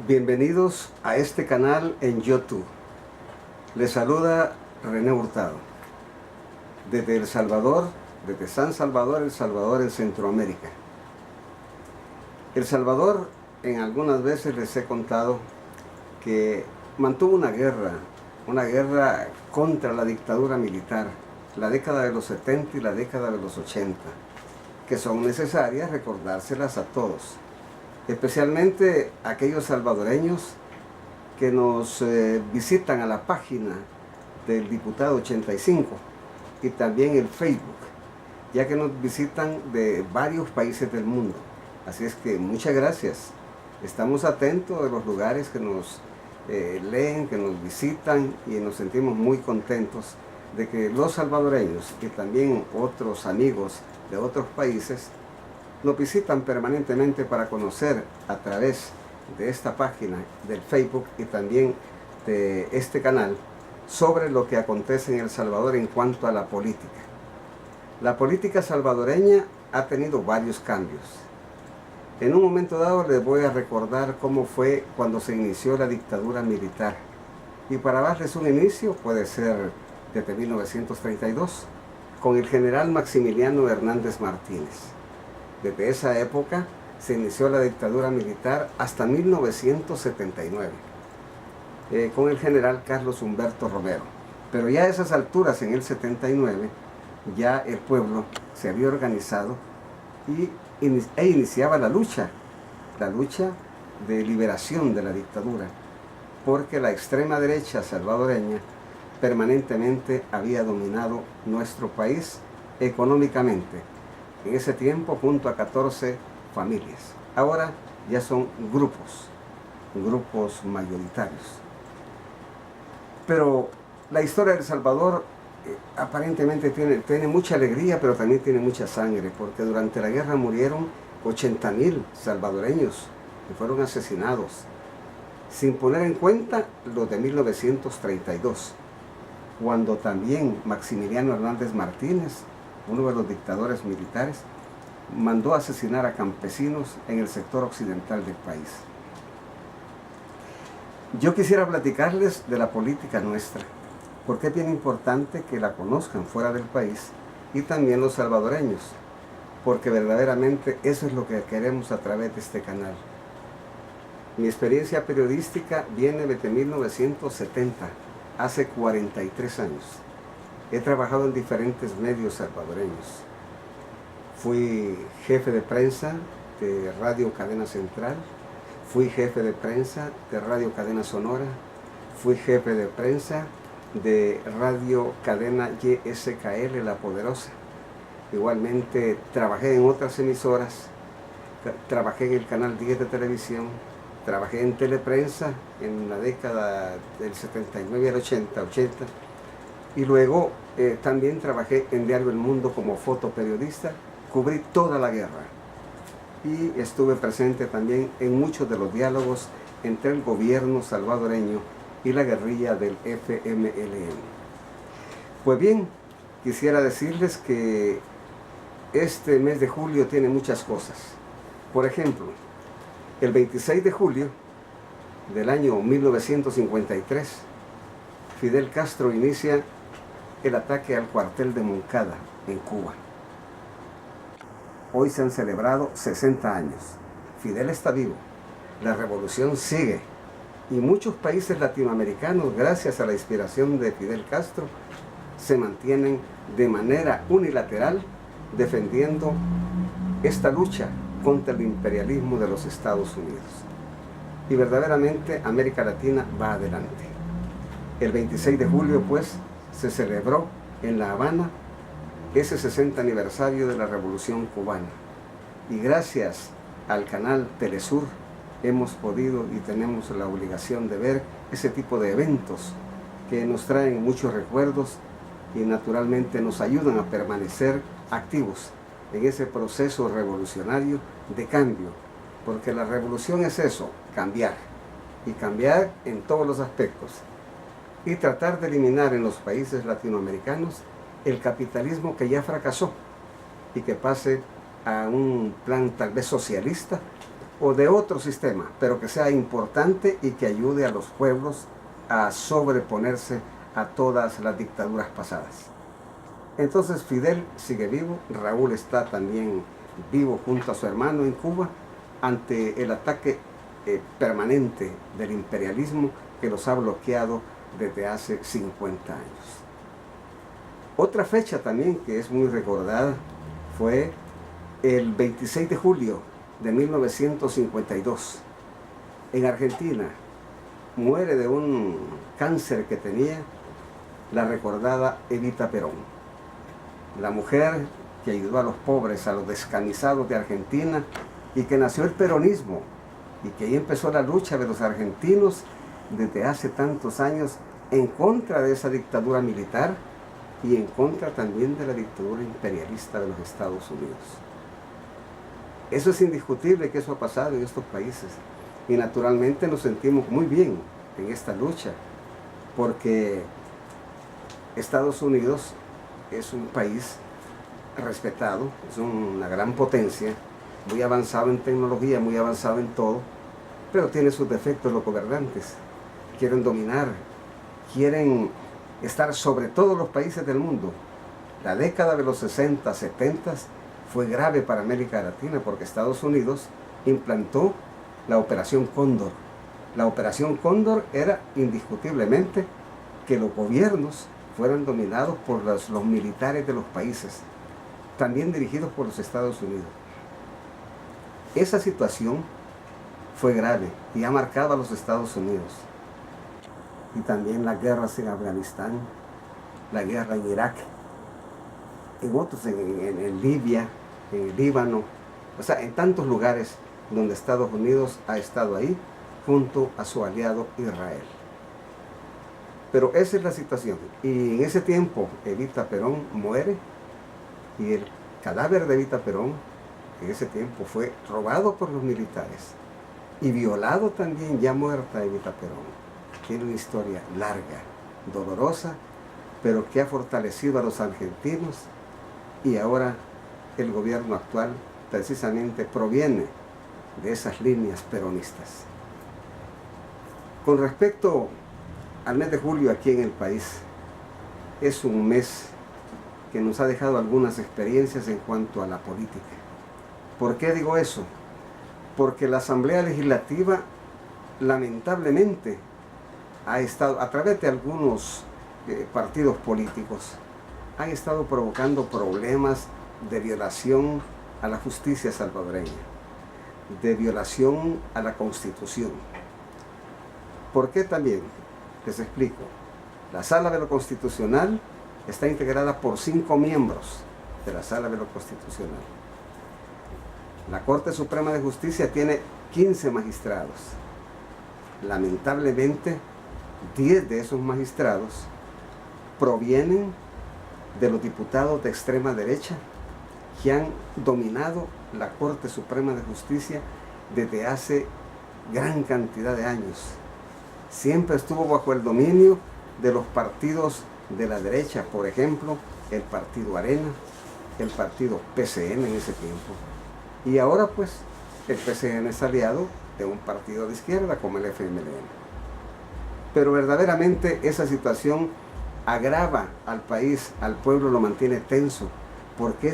Bienvenidos a este canal en YouTube. Les saluda René Hurtado. Desde El Salvador, desde San Salvador, El Salvador en Centroamérica. El Salvador, en algunas veces les he contado que mantuvo una guerra contra la dictadura militar, la década de los 70 y la década de los 80, que son necesarias recordárselas a todos. Especialmente aquellos salvadoreños que nos visitan a la página del Diputado 85 y también el Facebook, ya que nos visitan de varios países del mundo. Así es que muchas gracias. Estamos atentos de los lugares que nos leen, que nos visitan, y nos sentimos muy contentos de que los salvadoreños y también otros amigos de otros países nos visitan permanentemente para conocer a través de esta página del Facebook y también de este canal sobre lo que acontece en El Salvador en cuanto a la política. La política salvadoreña ha tenido varios cambios. En un momento dado les voy a recordar cómo fue cuando se inició la dictadura militar. Y para darles un inicio puede ser desde 1932, con el general Maximiliano Hernández Martínez. Desde esa época se inició la dictadura militar hasta 1979, con el general Carlos Humberto Romero. Pero ya a esas alturas, en el 79, ya el pueblo se había organizado e iniciaba la lucha de liberación de la dictadura, porque la extrema derecha salvadoreña permanentemente había dominado nuestro país económicamente. En ese tiempo, junto a 14 familias. Ahora ya son grupos mayoritarios. Pero la historia de El Salvador aparentemente tiene mucha alegría, pero también tiene mucha sangre, porque durante la guerra murieron 80,000 salvadoreños que fueron asesinados, sin poner en cuenta los de 1932, cuando también Maximiliano Hernández Martínez, uno de los dictadores militares, mandó asesinar a campesinos en el sector occidental del país. Yo quisiera platicarles de la política nuestra, porque es bien importante que la conozcan fuera del país y también los salvadoreños, porque verdaderamente eso es lo que queremos a través de este canal. Mi experiencia periodística viene desde 1970, hace 43 años. He trabajado en diferentes medios salvadoreños. Fui jefe de prensa de Radio Cadena Central, fui jefe de prensa de Radio Cadena Sonora, fui jefe de prensa de Radio Cadena YSKL La Poderosa. Igualmente trabajé en otras emisoras, trabajé en el Canal 10 de televisión, trabajé en teleprensa en la década del 79 al 80, y luego también trabajé en Diario El Mundo como fotoperiodista, cubrí toda la guerra y estuve presente también en muchos de los diálogos entre el gobierno salvadoreño y la guerrilla del FMLN. Pues bien, quisiera decirles que este mes de julio tiene muchas cosas. Por ejemplo, el 26 de julio del año 1953, Fidel Castro inicia el ataque al cuartel de Moncada, en Cuba. Hoy se han celebrado 60 años. Fidel está vivo, la revolución sigue, y muchos países latinoamericanos, gracias a la inspiración de Fidel Castro, se mantienen de manera unilateral defendiendo esta lucha contra el imperialismo de los Estados Unidos. Y verdaderamente América Latina va adelante. El 26 de julio, pues, se celebró en La Habana ese 60 aniversario de la Revolución Cubana. Y gracias al canal Telesur hemos podido y tenemos la obligación de ver ese tipo de eventos que nos traen muchos recuerdos y naturalmente nos ayudan a permanecer activos en ese proceso revolucionario de cambio. Porque la revolución es eso, cambiar. Y cambiar en todos los aspectos. Y tratar de eliminar en los países latinoamericanos el capitalismo que ya fracasó y que pase a un plan tal vez socialista o de otro sistema, pero que sea importante y que ayude a los pueblos a sobreponerse a todas las dictaduras pasadas. Entonces Fidel sigue vivo, Raúl está también vivo junto a su hermano en Cuba ante el ataque permanente del imperialismo que los ha bloqueado desde hace 50 años. Otra fecha también que es muy recordada fue el 26 de julio de 1952. En Argentina muere de un cáncer que tenía la recordada Evita Perón, la mujer que ayudó a los pobres, a los descamisados de Argentina, y que nació el peronismo, y que ahí empezó la lucha de los argentinos desde hace tantos años en contra de esa dictadura militar y en contra también de la dictadura imperialista de los Estados Unidos. Eso es indiscutible que eso ha pasado en estos países, y naturalmente nos sentimos muy bien en esta lucha, porque Estados Unidos es un país respetado, es una gran potencia, muy avanzado en tecnología, muy avanzado en todo, pero tiene sus defectos los gobernantes. Quieren dominar, quieren estar sobre todos los países del mundo. La década de los 60, 70 fue grave para América Latina porque Estados Unidos implantó la Operación Cóndor. La Operación Cóndor era indiscutiblemente que los gobiernos fueran dominados por los militares de los países, también dirigidos por los Estados Unidos. Esa situación fue grave y ha marcado a los Estados Unidos. Y también las guerras en Afganistán, la guerra en Irak, en otros, en Libia, en el Líbano, o sea, en tantos lugares donde Estados Unidos ha estado ahí junto a su aliado Israel. Pero esa es la situación. Y en ese tiempo Evita Perón muere y el cadáver de Evita Perón en ese tiempo fue robado por los militares y violado también, ya muerta Evita Perón. Tiene una historia larga, dolorosa, pero que ha fortalecido a los argentinos, y ahora el gobierno actual precisamente proviene de esas líneas peronistas. Con respecto al mes de julio aquí en el país, es un mes que nos ha dejado algunas experiencias en cuanto a la política. ¿Por qué digo eso? Porque la Asamblea Legislativa lamentablemente ha estado, a través de algunos partidos políticos, han estado provocando problemas de violación a la justicia salvadoreña, de violación a la Constitución. ¿Por qué también? Les explico. La Sala de lo Constitucional está integrada por 5 miembros de la Sala de lo Constitucional. La Corte Suprema de Justicia tiene 15 magistrados. Lamentablemente, 10 de esos magistrados provienen de los diputados de extrema derecha que han dominado la Corte Suprema de Justicia desde hace gran cantidad de años. Siempre estuvo bajo el dominio de los partidos de la derecha, por ejemplo, el Partido Arena, el Partido PCN en ese tiempo. Y ahora pues el PCN es aliado de un partido de izquierda como el FMLN. Pero verdaderamente esa situación agrava al país, al pueblo lo mantiene tenso, porque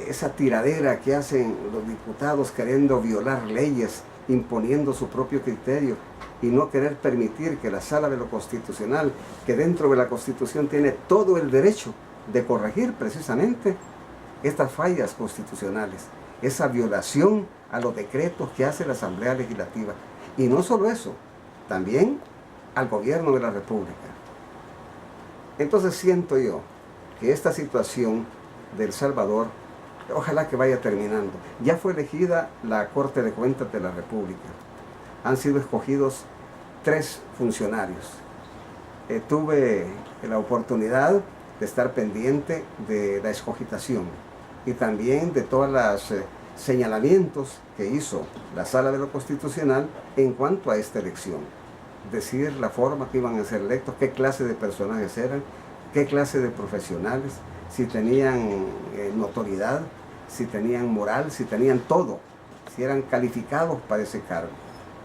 esa tiradera que hacen los diputados queriendo violar leyes, imponiendo su propio criterio y no querer permitir que la Sala de lo Constitucional, que dentro de la Constitución tiene todo el derecho de corregir precisamente estas fallas constitucionales, esa violación a los decretos que hace la Asamblea Legislativa. Y no solo eso, también al gobierno de la República. Entonces siento yo que esta situación de El Salvador, ojalá que vaya terminando. Ya fue elegida la Corte de Cuentas de la República. Han sido escogidos 3 funcionarios. Tuve la oportunidad de estar pendiente de la escogitación y también de todos los señalamientos que hizo la Sala de lo Constitucional en cuanto a esta elección. Decir la forma que iban a ser electos, qué clase de personajes eran, qué clase de profesionales, si tenían notoriedad, si tenían moral, si tenían todo, si eran calificados para ese cargo.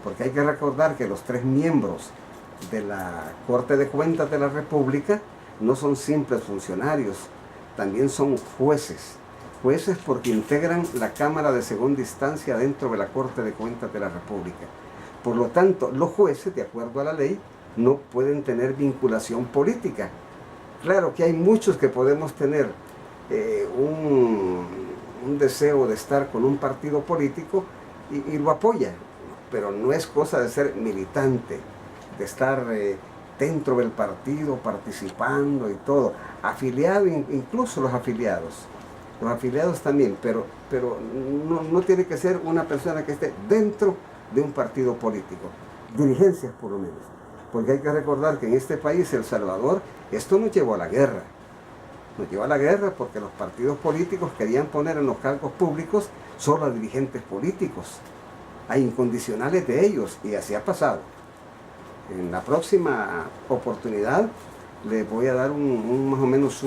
Porque hay que recordar que los 3 miembros de la Corte de Cuentas de la República no son simples funcionarios, también son jueces. Jueces porque integran la Cámara de Segunda Instancia dentro de la Corte de Cuentas de la República. Por lo tanto, los jueces, de acuerdo a la ley, no pueden tener vinculación política. Claro que hay muchos que podemos tener un deseo de estar con un partido político y lo apoya, pero no es cosa de ser militante, de estar dentro del partido, participando y todo, afiliado, incluso los afiliados también, pero no tiene que ser una persona que esté dentro de un partido político, dirigencias por lo menos, porque hay que recordar que en este país, El Salvador, esto nos llevó a la guerra. Nos llevó a la guerra porque los partidos políticos querían poner en los cargos públicos solo a dirigentes políticos, a incondicionales de ellos, y así ha pasado. En la próxima oportunidad les voy a dar más o menos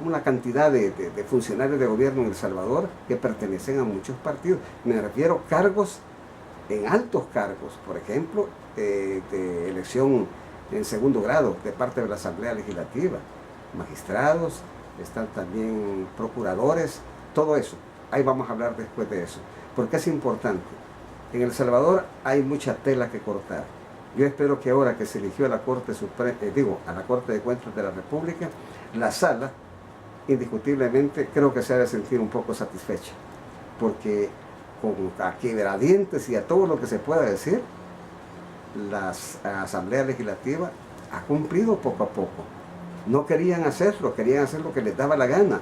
una cantidad de funcionarios de gobierno en El Salvador que pertenecen a muchos partidos. Me refiero a cargos, en altos cargos, por ejemplo, de elección en segundo grado de parte de la Asamblea Legislativa, magistrados, están también procuradores, todo eso. Ahí vamos a hablar después de eso, porque es importante. En El Salvador hay mucha tela que cortar. Yo espero que ahora que se eligió a la Corte a la Corte de Cuentas de la República, la sala, indiscutiblemente, creo que se ha de sentir un poco satisfecha, porque con a quebradientes y a todo lo que se pueda decir, la Asamblea Legislativa ha cumplido poco a poco. No querían hacer lo que les daba la gana,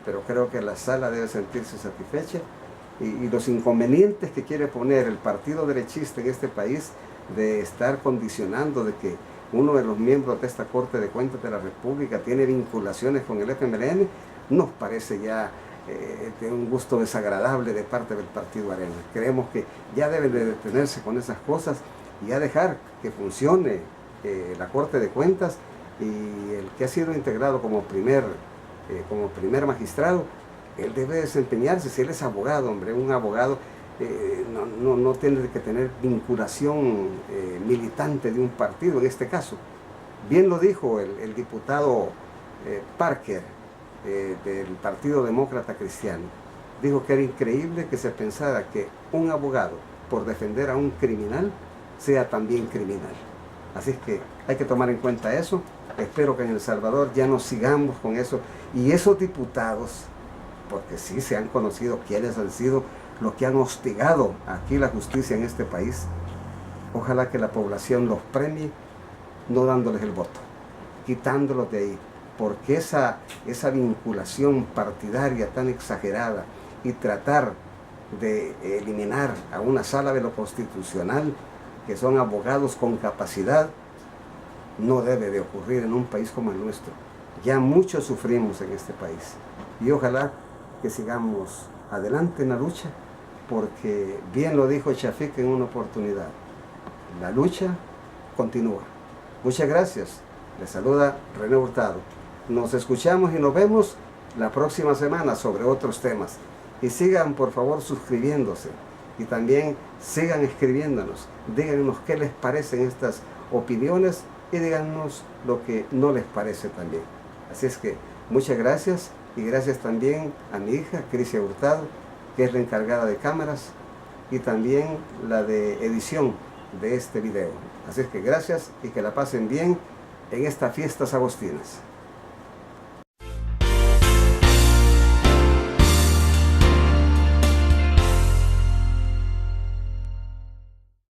pero creo que la sala debe sentirse satisfecha, y los inconvenientes que quiere poner el partido derechista en este país de estar condicionando de que uno de los miembros de esta Corte de Cuentas de la República tiene vinculaciones con el FMLN, nos parece ya de un gusto desagradable de parte del Partido Arena. Creemos que ya deben de detenerse con esas cosas y ya dejar que funcione la Corte de Cuentas, y el que ha sido integrado como primer magistrado, él debe desempeñarse. Si él es abogado, hombre, un abogado no tiene que tener vinculación militante de un partido en este caso. Bien lo dijo el diputado Parker del Partido Demócrata Cristiano. Dijo que era increíble que se pensara que un abogado, por defender a un criminal, sea también criminal. Así es que hay que tomar en cuenta eso. Espero que en El Salvador ya no sigamos con eso. Y esos diputados, porque sí se han conocido quiénes han sido los que han hostigado aquí la justicia en este país, ojalá que la población los premie, no dándoles el voto, quitándolos de ahí, porque esa vinculación partidaria tan exagerada y tratar de eliminar a una sala de lo constitucional, que son abogados con capacidad, no debe de ocurrir en un país como el nuestro. Ya mucho sufrimos en este país, y ojalá que sigamos adelante en la lucha, porque bien lo dijo Chafik en una oportunidad, la lucha continúa. Muchas gracias. Les saluda René Hurtado. Nos escuchamos y nos vemos la próxima semana sobre otros temas. Y sigan por favor suscribiéndose, y también sigan escribiéndonos. Díganos qué les parecen estas opiniones y díganos lo que no les parece también. Así es que muchas gracias, y gracias también a mi hija Crisia Hurtado, que es la encargada de cámaras y también la de edición de este video. Así es que gracias y que la pasen bien en estas fiestas agostinas.